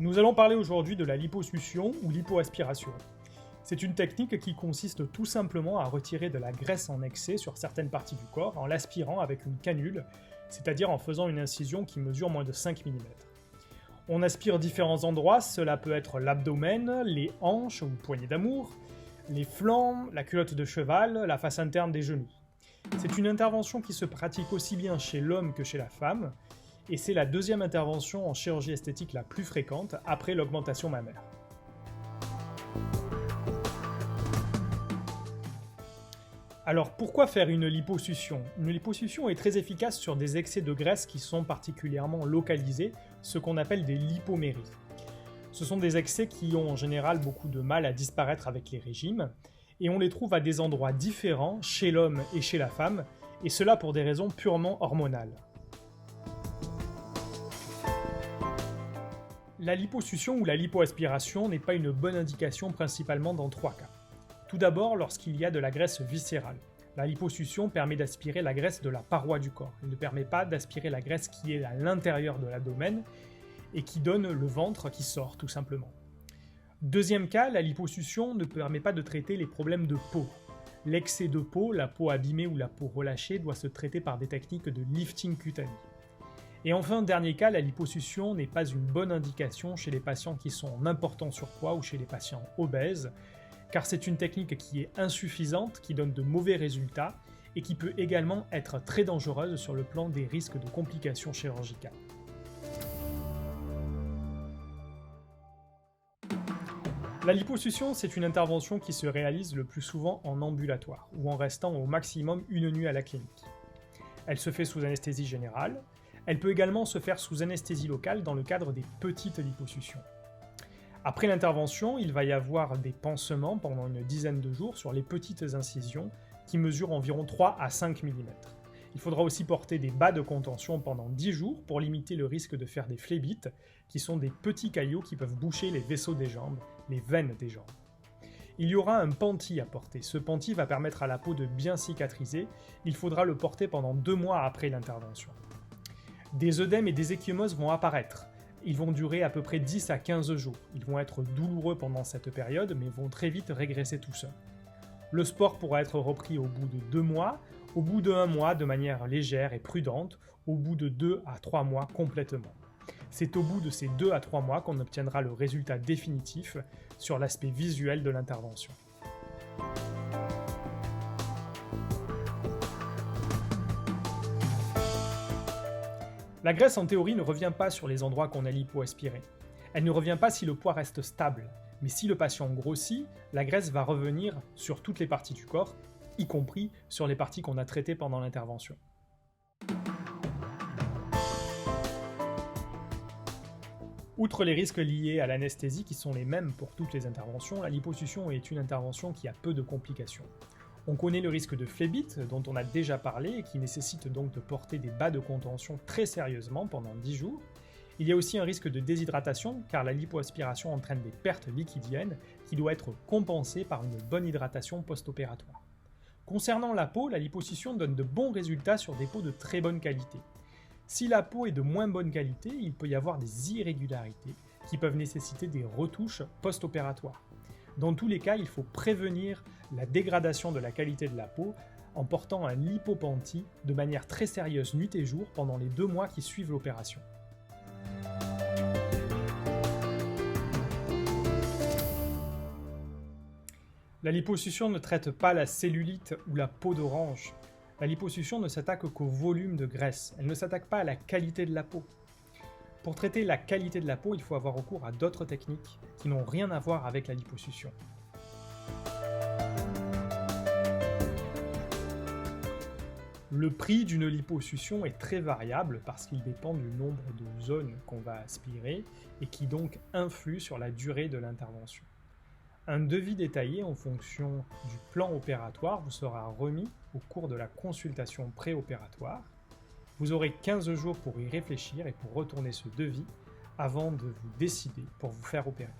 Nous allons parler aujourd'hui de la liposuction ou lipoaspiration. C'est une technique qui consiste tout simplement à retirer de la graisse en excès sur certaines parties du corps en l'aspirant avec une canule, c'est-à-dire en faisant une incision qui mesure moins de 5 mm. On aspire différents endroits, cela peut être l'abdomen, les hanches ou poignées d'amour, les flancs, la culotte de cheval, la face interne des genoux. C'est une intervention qui se pratique aussi bien chez l'homme que chez la femme, et c'est la deuxième intervention en chirurgie esthétique la plus fréquente après l'augmentation mammaire. Alors pourquoi faire une liposuction? Une liposuction est très efficace sur des excès de graisse qui sont particulièrement localisés, ce qu'on appelle des lipoméries. Ce sont des excès qui ont en général beaucoup de mal à disparaître avec les régimes, et on les trouve à des endroits différents chez l'homme et chez la femme, et cela pour des raisons purement hormonales. La liposuction ou la lipoaspiration n'est pas une bonne indication principalement dans trois cas. Tout d'abord, lorsqu'il y a de la graisse viscérale. La liposuction permet d'aspirer la graisse de la paroi du corps. Elle ne permet pas d'aspirer la graisse qui est à l'intérieur de l'abdomen et qui donne le ventre qui sort tout simplement. Deuxième cas, la liposuction ne permet pas de traiter les problèmes de peau. L'excès de peau, la peau abîmée ou la peau relâchée doit se traiter par des techniques de lifting cutané. Et enfin, dernier cas, la liposuction n'est pas une bonne indication chez les patients qui sont en important surpoids ou chez les patients obèses, car c'est une technique qui est insuffisante, qui donne de mauvais résultats et qui peut également être très dangereuse sur le plan des risques de complications chirurgicales. La liposuction, c'est une intervention qui se réalise le plus souvent en ambulatoire ou en restant au maximum une nuit à la clinique. Elle se fait sous anesthésie générale. Elle peut également se faire sous anesthésie locale dans le cadre des petites liposuctions. Après l'intervention, il va y avoir des pansements pendant une dizaine de jours sur les petites incisions qui mesurent environ 3 à 5 mm. Il faudra aussi porter des bas de contention pendant 10 jours pour limiter le risque de faire des phlébites, qui sont des petits caillots qui peuvent boucher les vaisseaux des jambes, les veines des jambes. Il y aura un panty à porter. Ce panty va permettre à la peau de bien cicatriser. Il faudra le porter pendant 2 mois après l'intervention. Des œdèmes et des ecchymoses vont apparaître. Ils vont durer à peu près 10 à 15 jours. Ils vont être douloureux pendant cette période, mais vont très vite régresser tout seuls. Le sport pourra être repris au bout de 2 mois, au bout de 1 mois de manière légère et prudente, au bout de 2 à 3 mois complètement. C'est au bout de ces 2 à 3 mois qu'on obtiendra le résultat définitif sur l'aspect visuel de l'intervention. La graisse en théorie ne revient pas sur les endroits qu'on a lipoaspirés. Elle ne revient pas si le poids reste stable, mais si le patient grossit, la graisse va revenir sur toutes les parties du corps, y compris sur les parties qu'on a traitées pendant l'intervention. Outre les risques liés à l'anesthésie qui sont les mêmes pour toutes les interventions, la liposuction est une intervention qui a peu de complications. On connaît le risque de phlébite, dont on a déjà parlé, et qui nécessite donc de porter des bas de contention très sérieusement pendant 10 jours. Il y a aussi un risque de déshydratation, car la lipoaspiration entraîne des pertes liquidiennes qui doivent être compensées par une bonne hydratation post-opératoire. Concernant la peau, la liposuction donne de bons résultats sur des peaux de très bonne qualité. Si la peau est de moins bonne qualité, il peut y avoir des irrégularités qui peuvent nécessiter des retouches post-opératoires. Dans tous les cas, il faut prévenir la dégradation de la qualité de la peau en portant un lipopanty de manière très sérieuse nuit et jour pendant les 2 mois qui suivent l'opération. La liposuction ne traite pas la cellulite ou la peau d'orange. La liposuction ne s'attaque qu'au volume de graisse, elle ne s'attaque pas à la qualité de la peau. Pour traiter la qualité de la peau, il faut avoir recours à d'autres techniques qui n'ont rien à voir avec la liposuction. Le prix d'une liposuction est très variable parce qu'il dépend du nombre de zones qu'on va aspirer et qui donc influe sur la durée de l'intervention. Un devis détaillé en fonction du plan opératoire vous sera remis au cours de la consultation préopératoire. Vous aurez 15 jours pour y réfléchir et pour retourner ce devis avant de vous décider pour vous faire opérer.